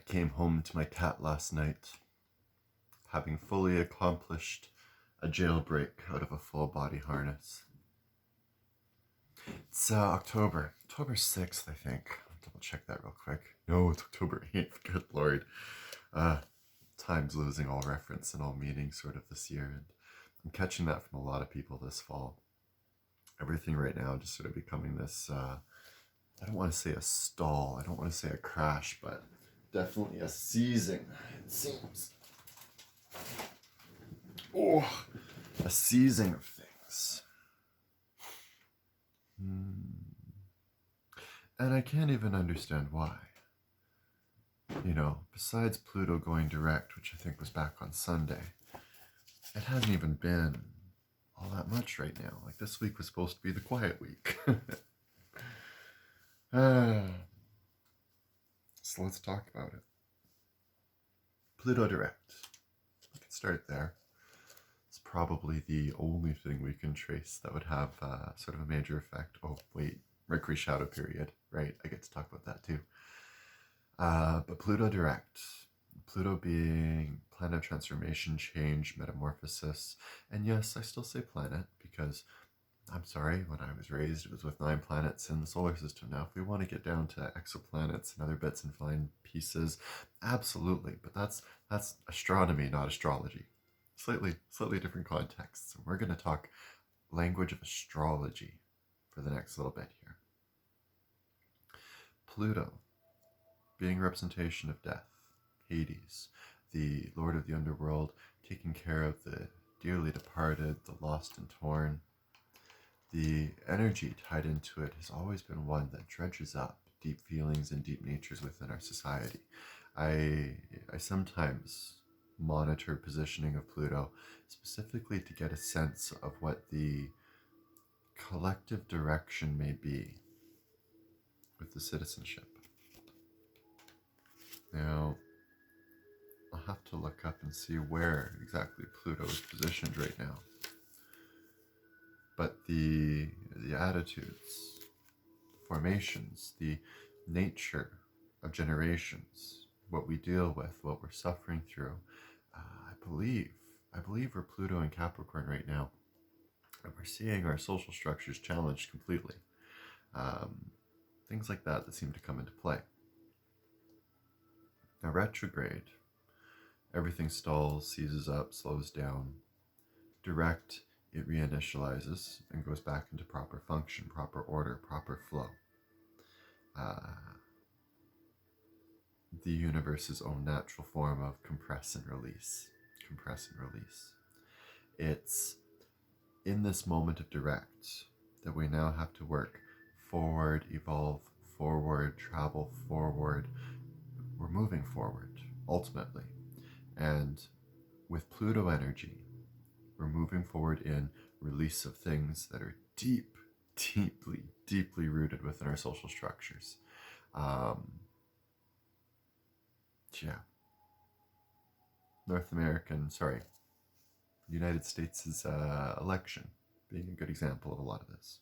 came home to my cat last night, having fully accomplished a jailbreak out of a full body harness. It's October 6th, I think. I'll double check that real quick. No, it's October 8th. Good Lord. Time's losing all reference and all meaning sort of this year. And I'm catching that from a lot of people this fall. Everything right now just sort of becoming this, I don't want to say a stall, I don't want to say a crash, but definitely a seizing, it seems. Oh, a seizing of things. And I can't even understand why. You know, besides Pluto going direct, which I think was back on Sunday, it hasn't even been all that much right now. Like, this week was supposed to be the quiet week. So let's talk about it. Pluto direct. We can start there. It's probably the only thing we can trace that would have sort of a major effect. Oh, wait, Mercury shadow period, right? I get to talk about that too. But Pluto direct. Pluto being planet transformation, change, metamorphosis. And yes, I still say planet because, I'm sorry, when I was raised, it was with 9 planets in the solar system. Now, if we want to get down to exoplanets and other bits and fine pieces, absolutely. But that's astronomy, not astrology. Slightly different contexts. And we're going to talk language of astrology for the next little bit here. Pluto, being representation of death, Hades, the lord of the underworld, taking care of the dearly departed, the lost and torn. The energy tied into it has always been one that dredges up deep feelings and deep natures within our society. I sometimes monitor positioning of Pluto specifically to get a sense of what the collective direction may be with the citizenship. Now, I'll have to look up and see where exactly Pluto is positioned right now. But the attitudes, formations, the nature of generations, what we deal with, what we're suffering through, I believe we're Pluto and Capricorn right now, and we're seeing our social structures challenged completely. Things like that seem to come into play. Now, retrograde, everything stalls, seizes up, slows down. Direct, it reinitializes and goes back into proper function, proper order, proper flow. The universe's own natural form of compress and release. Compress and release. It's in this moment of direct that we now have to work forward, evolve forward, travel forward. We're moving forward, ultimately. And with Pluto energy, we're moving forward in release of things that are deeply rooted within our social structures. United States' election being a good example of a lot of this.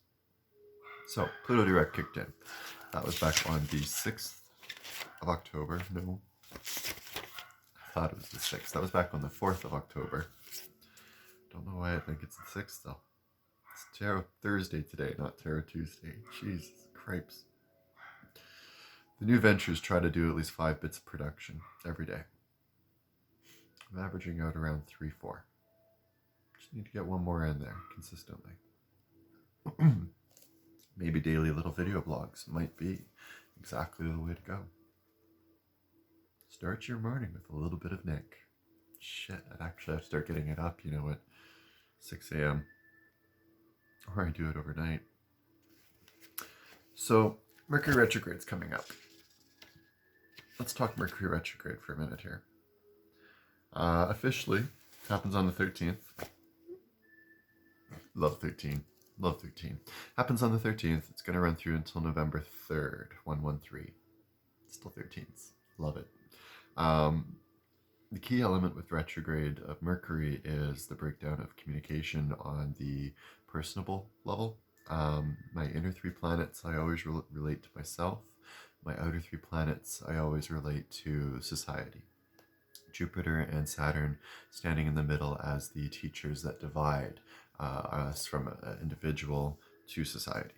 So, Pluto direct kicked in. That was back on the 6th of October. No, I thought it was the 6th. That was back on the 4th of October. Don't know why I think it's the 6th though. It's Tarot Thursday today, not Tarot Tuesday. Jesus, cripes. The new ventures try to do at least 5 bits of production every day. I'm averaging out around 3-4. Just need to get one more in there consistently. Maybe daily little video blogs might be exactly the way to go. Start your morning with a little bit of Nick. Shit, I'd actually have to start getting it up, at 6 a.m. Or I do it overnight. So, Mercury retrograde's coming up. Let's talk Mercury retrograde for a minute here. Officially, happens on the 13th. Love 13. Happens on the 13th. It's going to run through until November 3rd, 113. Still 13s. Love it. The key element with retrograde of Mercury is the breakdown of communication on the personable level. My inner 3 planets, I always relate to myself. My outer 3 planets I always relate to society. Jupiter and Saturn standing in the middle as the teachers that divide us from an individual to society,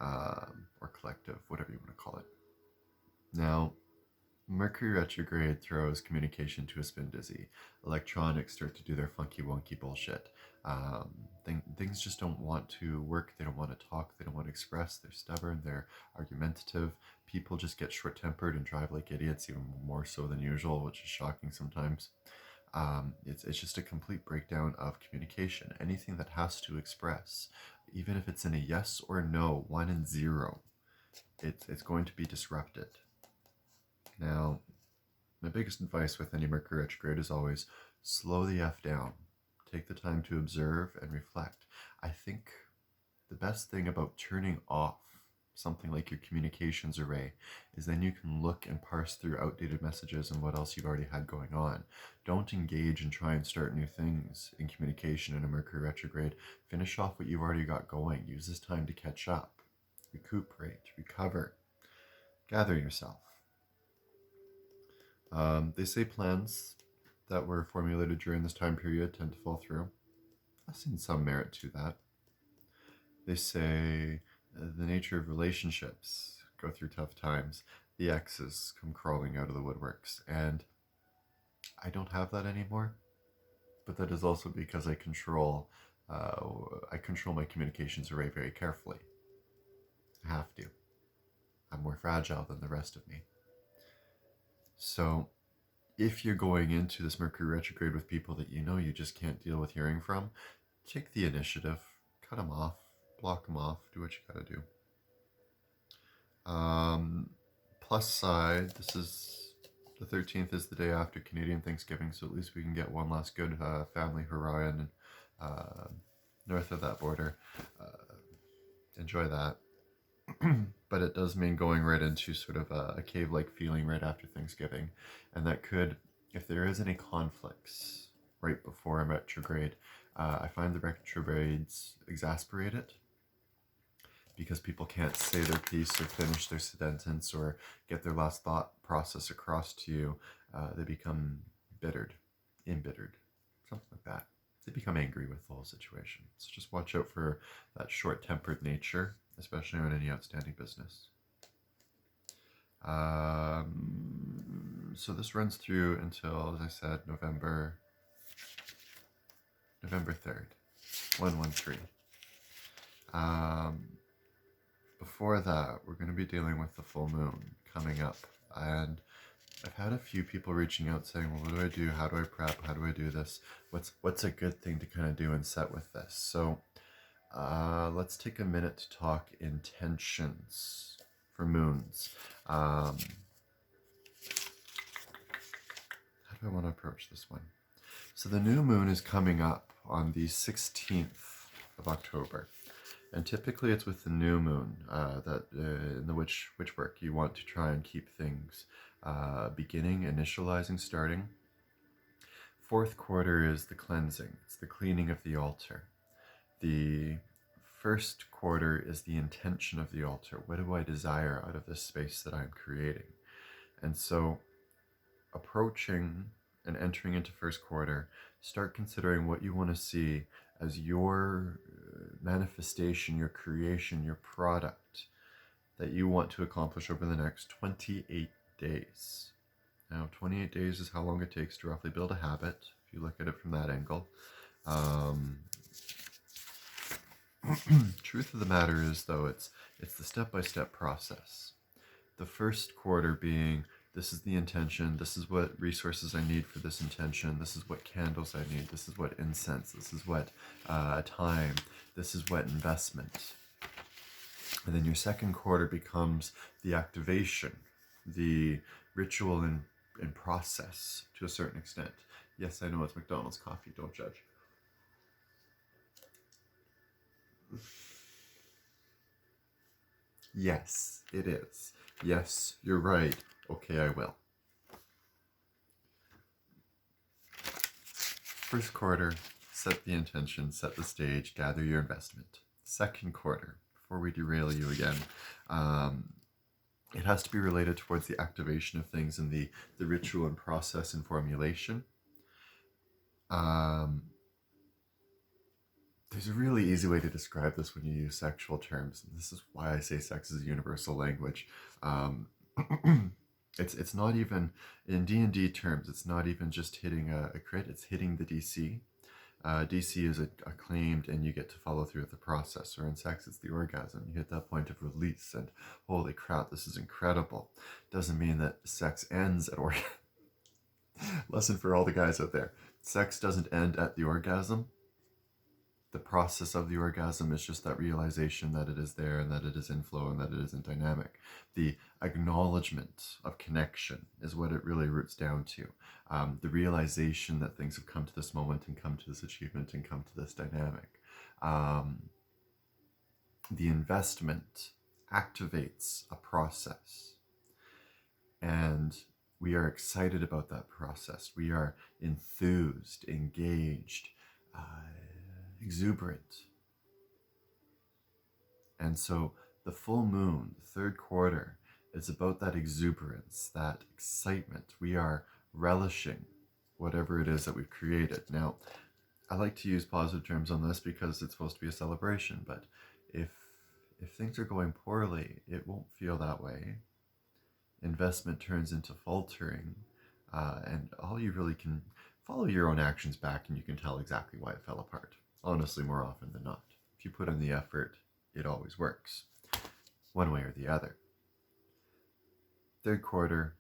or collective, whatever you want to call it. Now, Mercury retrograde throws communication to a spin dizzy. Electronics start to do their funky wonky bullshit. Things just don't want to work. They don't want to talk. They don't want to express. They're stubborn. They're argumentative. People just get short-tempered and drive like idiots, even more so than usual, which is shocking sometimes. It's just a complete breakdown of communication. Anything that has to express, even if it's in a yes or no, 1 and 0, it's going to be disrupted. Now, my biggest advice with any Mercury retrograde is always slow the F down. Take the time to observe and reflect. I think the best thing about turning off something like your communications array is then you can look and parse through outdated messages and what else you've already had going on. Don't engage and try and start new things in communication in a Mercury retrograde. Finish off what you've already got going. Use this time to catch up, recuperate, recover, gather yourself. They say plans that were formulated during this time period tend to fall through. I've seen some merit to that. They say the nature of relationships go through tough times. The exes come crawling out of the woodworks, and I don't have that anymore. But that is also because I control my communications array very carefully. I have to. I'm more fragile than the rest of me. So if you're going into this Mercury retrograde with people that you know you just can't deal with hearing from, take the initiative, cut them off, block them off, do what you gotta do. Plus side, this is the 13th is the day after Canadian Thanksgiving, so at least we can get one last good family hurrah in north of that border. Enjoy that. But it does mean going right into sort of a cave-like feeling right after Thanksgiving. And that could, if there is any conflicts right before a retrograde, I find the retrogrades exasperate it because people can't say their piece or finish their sentence or get their last thought process across to you. They become embittered, something like that. They become angry with the whole situation. So just watch out for that short-tempered nature, especially on any outstanding business. So this runs through until, as I said, November 3rd, 113. Before that, we're going to be dealing with the full moon coming up, and I've had a few people reaching out saying, well, what do I do? How do I prep? How do I do this? What's a good thing to kind of do and set with this? So let's take a minute to talk intentions for moons. How do I want to approach this one? So the new moon is coming up on the 16th of October. And typically it's with the new moon in the witch work. You want to try and keep things beginning, initializing, starting. Fourth quarter is the cleansing. It's the cleaning of the altar. The first quarter is the intention of the altar. What do I desire out of this space that I'm creating? And so approaching and entering into first quarter, start considering what you want to see as your manifestation, your creation, your product that you want to accomplish over the next 28 days. Now, 28 days is how long it takes to roughly build a habit, if you look at it from that angle. Truth of the matter is, though, it's the step-by-step process. The first quarter being, this is the intention, this is what resources I need for this intention, this is what candles I need, this is what incense, this is what time, this is what investment. And then your second quarter becomes the activation, the ritual and process to a certain extent. Yes, I know it's McDonald's coffee, don't judge. Yes, it is. Yes, you're right. Okay, I will. First quarter, set the intention, set the stage, gather your investment. Second quarter, before we derail you again, It has to be related towards the activation of things in the ritual and process and formulation. There's a really easy way to describe this when you use sexual terms. This is why I say sex is a universal language. Um, it's not even, in D&D terms, it's not even just hitting a crit, it's hitting the DC. DC is acclaimed and you get to follow through with the process. Or in sex, it's the orgasm. You hit that point of release and holy crap, this is incredible. Doesn't mean that sex ends at orgasm. Lesson for all the guys out there. Sex doesn't end at the orgasm. The process of the orgasm is just that realization that it is there and that it is in flow and that it isn't dynamic. The acknowledgement of connection is what it really roots down to. The realization that things have come to this moment and come to this achievement and come to this dynamic. The investment activates a process. And we are excited about that process. We are enthused, engaged, exuberant. And so the full moon, the third quarter, is about that exuberance, that excitement. We are relishing whatever it is that we've created. Now, I like to use positive terms on this because it's supposed to be a celebration, but if things are going poorly, it won't feel that way. Investment turns into faltering, and all you really can follow your own actions back and you can tell exactly why it fell apart. Honestly, more often than not. If you put in the effort, it always works, one way or the other. Third quarter,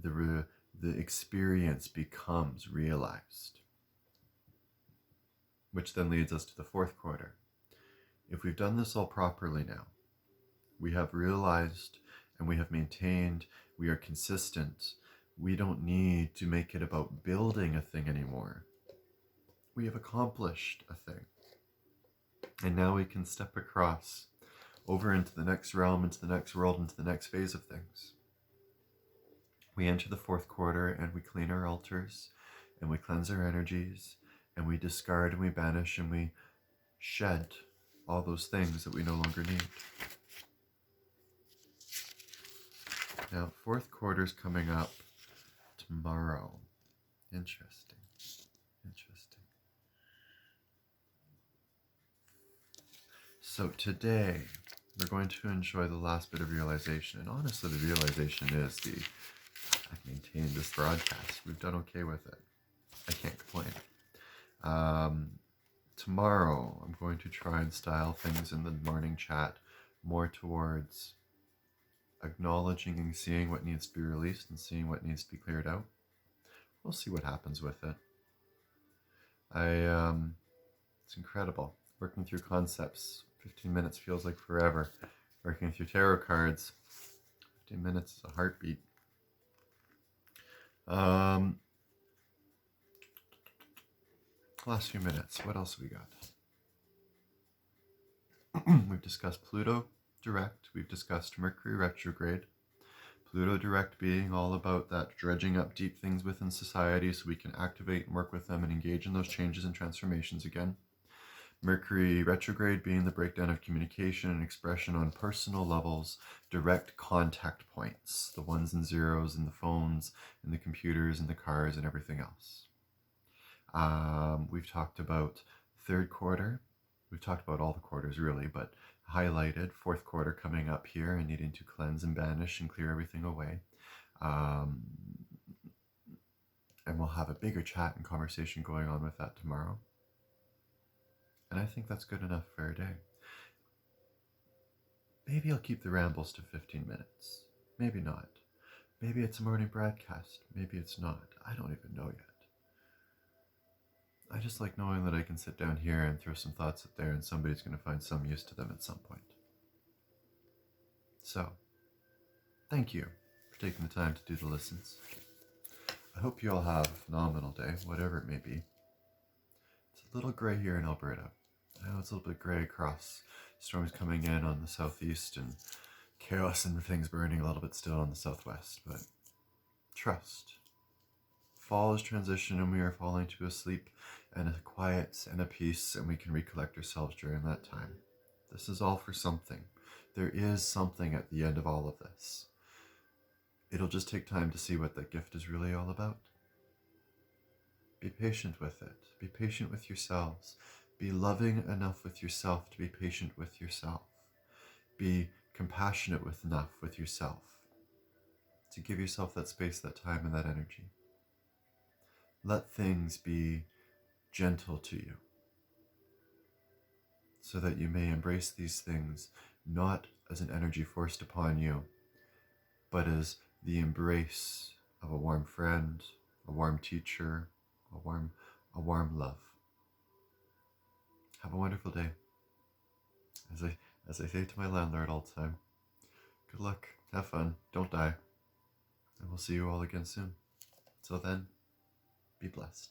the experience becomes realized, which then leads us to the fourth quarter. If we've done this all properly now, we have realized and we have maintained, we are consistent, we don't need to make it about building a thing anymore. We have accomplished a thing. And now we can step across over into the next realm, into the next world, into the next phase of things. We enter the fourth quarter and we clean our altars and we cleanse our energies and we discard and we banish and we shed all those things that we no longer need. Now, fourth quarter's coming up tomorrow. Interesting. So today, we're going to enjoy the last bit of realization. And honestly, the realization is I've maintained this broadcast. We've done okay with it. I can't complain. Tomorrow, I'm going to try and style things in the morning chat more towards acknowledging and seeing what needs to be released and seeing what needs to be cleared out. We'll see what happens with it. It's incredible. Working through concepts. 15 minutes feels like forever. Working through tarot cards. 15 minutes is a heartbeat. Last few minutes. What else have we got? We've discussed Pluto direct. We've discussed Mercury retrograde. Pluto direct being all about that dredging up deep things within society so we can activate and work with them and engage in those changes and transformations again. Mercury retrograde being the breakdown of communication and expression on personal levels, direct contact points, the ones and zeros in the phones, in the computers, in the cars, and everything else. We've talked about third quarter. We've talked about all the quarters really, but highlighted fourth quarter coming up here and needing to cleanse and banish and clear everything away. And we'll have a bigger chat and conversation going on with that tomorrow. And I think that's good enough for a day. Maybe I'll keep the rambles to 15 minutes. Maybe not. Maybe it's a morning broadcast. Maybe it's not. I don't even know yet. I just like knowing that I can sit down here and throw some thoughts up there and somebody's going to find some use to them at some point. So, thank you for taking the time to do the listens. I hope you all have a phenomenal day, whatever it may be. It's a little gray here in Alberta. I know it's a little bit gray across. Storms coming in on the southeast and chaos and things burning a little bit still on the southwest, but trust. Fall is transition and we are falling to a sleep and a quiet and a peace and we can recollect ourselves during that time. This is all for something. there is something at the end of all of this. It'll just take time to see what that gift is really all about. Be patient with it. Be patient with yourselves. Be loving enough with yourself to be patient with yourself. Be compassionate enough with yourself to give yourself that space, that time, and that energy. Let things be gentle to you so that you may embrace these things not as an energy forced upon you, but as the embrace of a warm friend, a warm teacher, a warm love. Have a wonderful day. As I say to my landlord all the time, good luck, have fun, don't die, and we'll see you all again soon. Till then, be blessed.